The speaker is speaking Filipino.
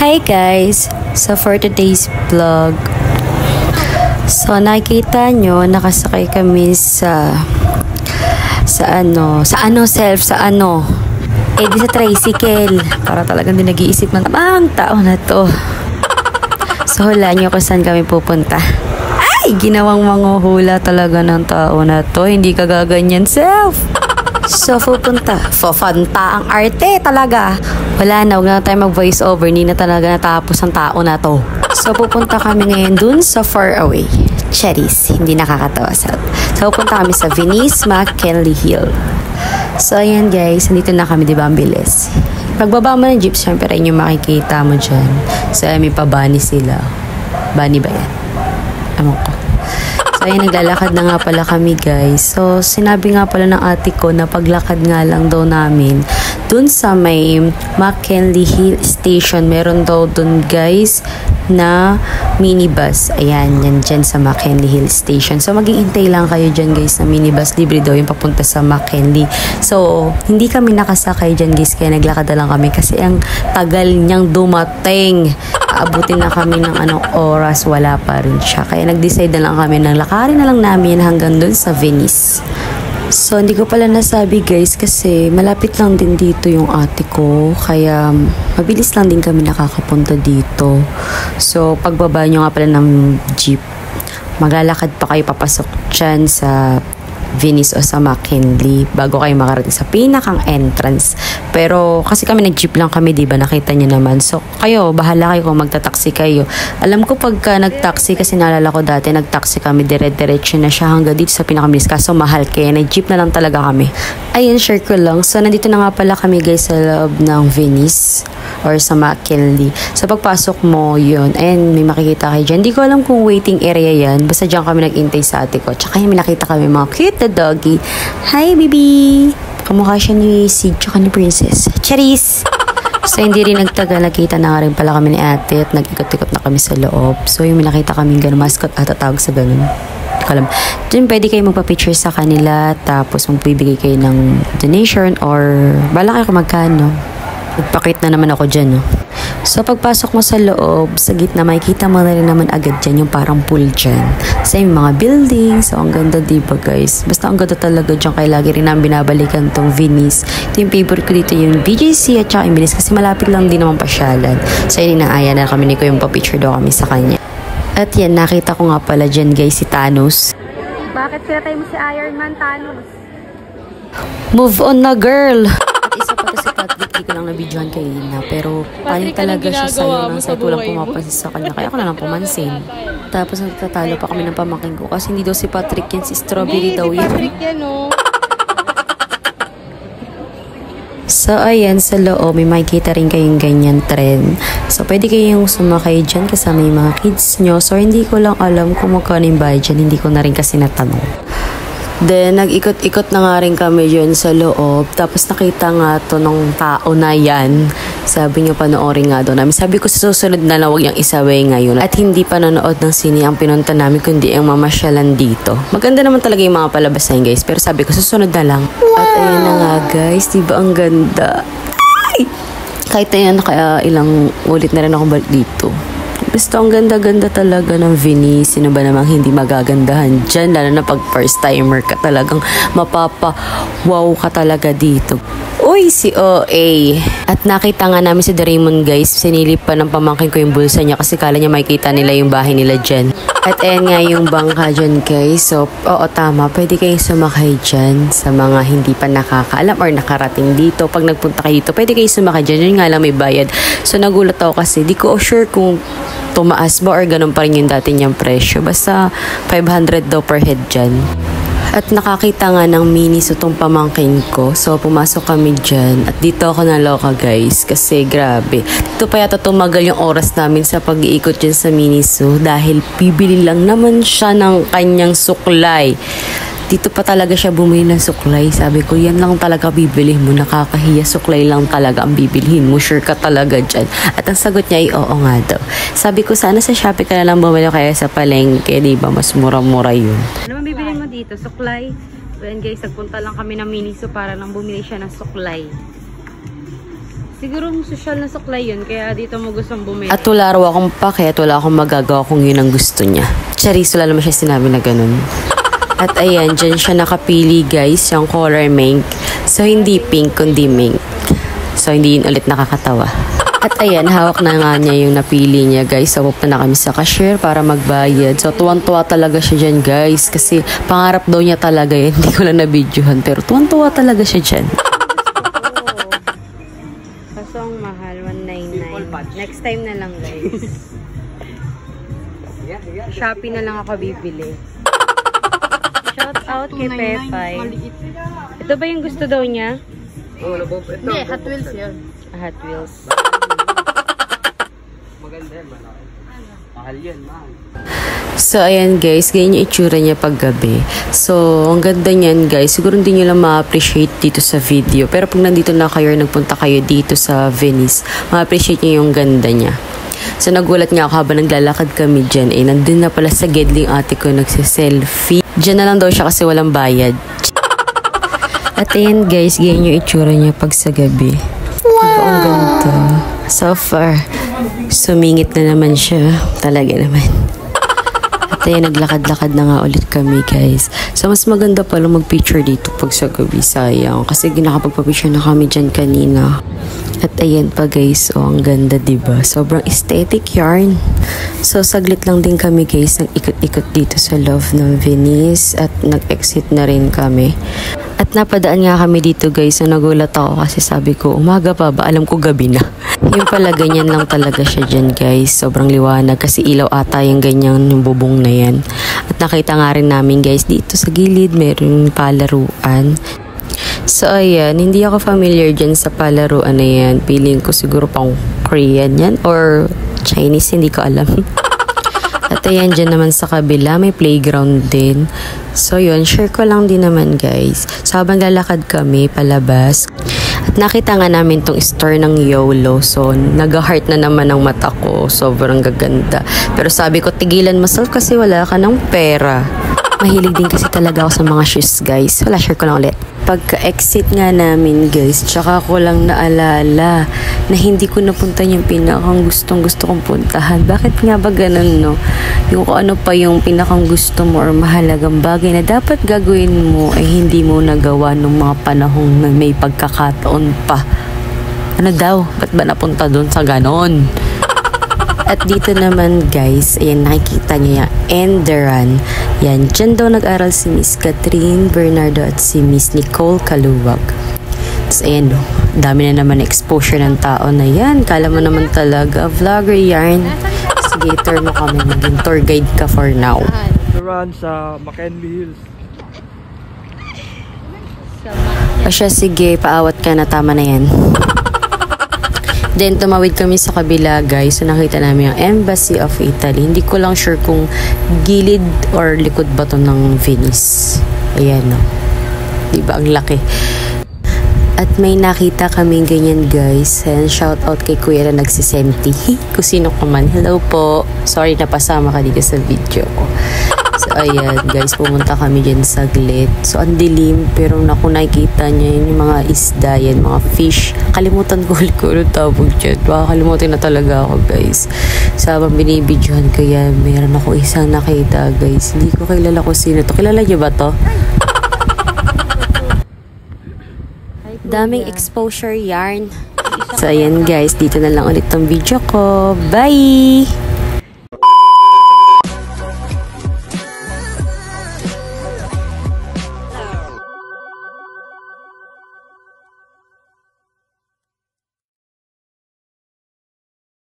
Hi guys! So for today's vlog, so nakikita nyo, nakasakay kami sa tricycle. Para talagang din nag-iisip ng tamang tao na to. So hulaan nyo kung saan kami pupunta. Ay! Ginawang manghuhula talaga ng tao na to. Hindi ka gaganyan, self! So, Fofanta ang arte talaga. Wala na, huwag na tayo mag-voice over. Hindi na talaga natapos ang tao na to. So, pupunta kami ngayon dun sa far away. Cherries, hindi nakakatawa. So, pupunta kami sa Venice McKinley Hill. So, ayan guys, nandito na kami, diba? Ang bilis. Pagbaba mo ng jeep, syempre rin yung makikita mo dyan. So, may pa-bunny sila. Bunny ba yan? Ewan ko. So, ayun, naglalakad na nga pala kami, guys. So, sinabi nga pala ng ate ko na paglakad nga lang daw namin dun sa may McKinley Hill Station. Meron daw dun, guys, na minibus. Ayan, yan dyan sa McKinley Hill Station. So, mag-iintay lang kayo dyan, guys, na minibus. Libre daw yung papunta sa McKinley. So, hindi kami nakasakay dyan, guys, kaya naglakad na lang kami kasi ang tagal niyang dumating. Aabutin na kami ng anong oras, wala pa rin siya. Kaya nag-decide na lang kami ng lakarin na lang namin hanggang dun sa Venice. So, hindi ko pala nasabi guys kasi malapit lang din dito yung ate ko. Kaya mabilis lang din kami nakakapunta dito. So, pagbaba nyo nga pala ng jeep, maglalakad pa kayo papasok dyan sa Venice o sa McKinley bago kayo makarating sa pinakang entrance. Pero kasi kami nag-jeep lang kami, diba? Nakita nyo naman. So kayo, bahala kayo kung magta-taxi kayo. Alam ko pagka nag-taxi, kasi naalala ko dati nag-taxi kami, dire-diretso na siya hanggang dito sa pinakamilis. Kaso mahal, kaya nag-jeep na lang talaga kami. Ayun, share ko lang. So nandito na nga pala kami guys sa loob ng Venice or sa McKinley. So pagpasok mo yun, and may makikita kayo dyan. Hindi ko alam kung waiting area yan. Basta dyan kami nag-intay sa ate ko. Tsaka may nakita kami mga cute na doggy. Hi baby! Kamukha siya ni Sid tsaka ni Princess. Charis! So hindi rin nagtagal, nakita na nga rin pala kami ni ate at nag-ikot-ikot na kami sa loob. So yung may nakita kami gano'n, mascot at tatawag sa gano'n. Hindi ko alam. Diyan pwede kayo magpa-picture sa kanila, tapos magbibigay kayo ng donation or bala kayo kung magkano. Nagpakit na naman ako dyan, no? So, pagpasok mo sa loob, sa gitna, makikita mo na rin naman agad dyan yung parang pool dyan. Sa mga buildings. So, ang ganda, diba, guys? Basta ang ganda talaga dyan. Kaya lagi rin namin binabalikan tong Venice. Ito yung favorite ko dito, yung BGC at saka yung Venice. Kasi malapit lang din naman pasyalan. So, yun, inaaya na kami ni ko yung pa-picture daw kami sa kanya. At yan, nakita ko nga pala dyan, guys, si Thanos. Bakit pinatay mo si Iron Man, Thanos? Move on na, girl! Isa pa to si Patrick, di ko lang na-videohan kayo na. Pero paano talaga siya sa'yo nang sa'yo lang pumapansin sa kanya. Kaya ako na lang pumansin. Tapos nagtatalo pa kami ng pamangkin ko kasi hindi daw si Patrick yan, si Strawberry daw yan. Patrick yan, oh. So, ayan, sa loob, may makikita rin kayong ganyan trend. So, pwede kayong sumakay dyan kasama yung mga kids nyo. So, hindi ko lang alam kung magkano yung bayad dyan. Hindi ko na rin kasi natanong. Then, nag-ikot-ikot na nga rin kami dyan sa loob. Tapos, nakita nga to ng tao na yan. Sabi niyo, panoorin nga doon namin. Sabi ko, sa susunod na lang, huwag niyang isaway ngayon. At hindi panonood ng sine ang pinunta namin, kundi ang mamasyalan dito. Maganda naman talaga yung mga palabasan, guys. Pero sabi ko, susunod na lang. At ayun na nga, guys. Diba ang ganda? Ay! Kahit na yan, kaya ilang ulit na rin ako balik dito. Basta ang ganda-ganda talaga ng Venice. Sino ba namang hindi magagandahan dyan? Lalo na pag first timer ka, talagang mapapa-wow ka talaga dito. Uy, si OA. At nakita nga namin si Doraemon, guys. Sinilip pa ng pamangkin ko yung bulsa niya kasi kala niya makikita nila yung bahay nila dyan. At ayan nga yung bangka dyan, guys. So, oo, tama. Pwede kayong sumakay dyan sa mga hindi pa nakakaalam or nakarating dito. Pag nagpunta kayo dito, pwede kayong sumakay dyan. Yun nga lang may bayad. So, nagulat ako kasi di ko sure kung tumaas ba or ganun pa rin yung dati niyang presyo. Basta 500 daw per head dyan. At nakakita nga ng Miniso tong pamangkin ko. So, pumasok kami dyan. At dito ako naloka, guys. Kasi, grabe. Dito pa yata tumagal yung oras namin sa pag-iikot dyan sa Miniso. Dahil bibili lang naman siya ng kanyang suklay. Dito pa talaga siya bumili ng suklay. Sabi ko, yan lang talaga bibili mo. Nakakahiya, suklay lang talaga ang bibilhin mo. Sure ka talaga dyan. At ang sagot niya ay, oo nga daw. Sabi ko, sana sa Shopee ka na lang bumili kaya sa palengke. Diba, mas mura-mura yun. Ano man bibili mo dito? Suklay? Well, guys, nagpunta lang kami ng Miniso para nang bumili siya ng suklay. Siguro social na suklay yun, kaya dito mo gustong bumili. At wala raw akong pake at wala akong magagawa kung yun ang gusto niya. Charis, wala naman siya sinabi na ganun. At ayan, dyan siya nakapili guys, yung color mink. So, hindi pink, kundi mink. So, hindi yun ulit nakakatawa. At ayan, hawak na nga niya yung napili niya guys. So, pupunta na kami sa cashier para magbayad. So, tuwan-tuwa talaga siya dyan guys. Kasi pangarap daw niya talaga yun. Hindi ko lang na-videohan. Pero tuwan-tuwa talaga siya dyan. Kaso ang mahal, 199. Next time na lang guys. Shopee na lang ako bibili. Shout out kay Pepay. Ito ba yung gusto daw niya? Hindi, Hot Wheels yun. Hot Wheels. Maganda yan, malaki. Mahal yan, mahal. So, ayan guys, ganyan yung itsura niya paggabi. So, ang ganda niyan guys. Siguro hindi nyo lang ma-appreciate dito sa video. Pero pag nandito na kayo, nagpunta kayo dito sa Venice, ma-appreciate nyo yung ganda niya. So, nagulat nga ako habang naglalakad kami dyan. Eh, nandun na pala sa Gedling ate ko nagsiselfie. Dyan na lang daw siya kasi walang bayad. At ayan guys, ganyan yung itsura niya pag sa gabi. Wow! Diba, ang ganda. So far, sumingit na naman siya. Talaga naman. At ayan, naglakad-lakad na nga ulit kami guys. So mas maganda pala mag-picture dito pag sa gabi, sayang. Kasi nakapagpa-picture na kami dyan kanina. At ayan pa guys, oh ang ganda diba? Sobrang aesthetic yarn. So saglit lang din kami guys, nag-ikot-ikot dito sa love ng Venice. At nag-exit na rin kami. At napadaan nga kami dito guys, na nagulat ako kasi sabi ko, umaga pa ba? Alam ko gabi na. Yung pala ganyan lang talaga siya dyan guys. Sobrang liwanag kasi ilaw ata yung ganyan, yung bubong na yan. At nakita nga rin namin guys, dito sa gilid meron palaruan. So ayan, hindi ako familiar dyan sa palaruan na yan. Feeling ko siguro pang Korean yan or Chinese, hindi ko alam. At ayan, dyan naman sa kabila, may playground din. So yun, share ko lang din naman guys. So habang lalakad kami palabas, at nakita nga namin tong store ng YOLO. So nag-heart na naman ang mata ko. Sobrang gaganda. Pero sabi ko, tigilan mo self kasi wala ka ng pera. Mahilig din kasi talaga ako sa mga shoes guys. Wala, share ko lang ulit. Pagka-exit nga namin guys, tsaka ko lang naalala na hindi ko napunta yung pinakang gustong kong puntahan. Bakit nga ba ganun, no? Yung kung ano pa yung pinakang gusto mo or mahalagang bagay na dapat gagawin mo ay hindi mo nagawa nung mga panahong na may pagkakataon pa. Ano daw? Ba't ba napunta dun sa ganon? At dito naman guys, ayan, nakikita niyo yung Enderan. Yan, dyan daw nag-aral si Miss Catherine Bernardo at si Miss Nicole Kaluwag. Tapos ayan, no, dami na naman exposure ng tao na yan. Kala mo naman talaga, vlogger yarn. Sige, tour mo kami, maging tour guide ka for now. Run sa McKinley Hills. O siya, sige, paawat ka na, tama na yan. Then, tumawid kami sa kabila, guys. So, nakita namin yung Embassy of Italy. Hindi ko lang sure kung gilid or likod ba to ng Venice. Ayan, no. Diba? Ang laki. At may nakita kami ganyan, guys. And shout out kay Kuya na nagsisenti. Kung sino ka man. Hello po. Sorry na pasama ka dito sa video ko. So, ayan, guys. Pumunta kami dyan saglit. So, ang dilim. Pero naku, nakikita niya yun, yung mga isda yan, mga fish. Kalimutan ko ulit tawag dyan. Baka kalimutan na talaga ako, guys. So, habang binibidyohan ko yan, meron ako isang nakita, guys. Hindi ko kilala kung sino to. Kilala niyo ba to? Daming exposure yarn. So, ayan, guys. Dito na lang ulit tong video ko. Bye!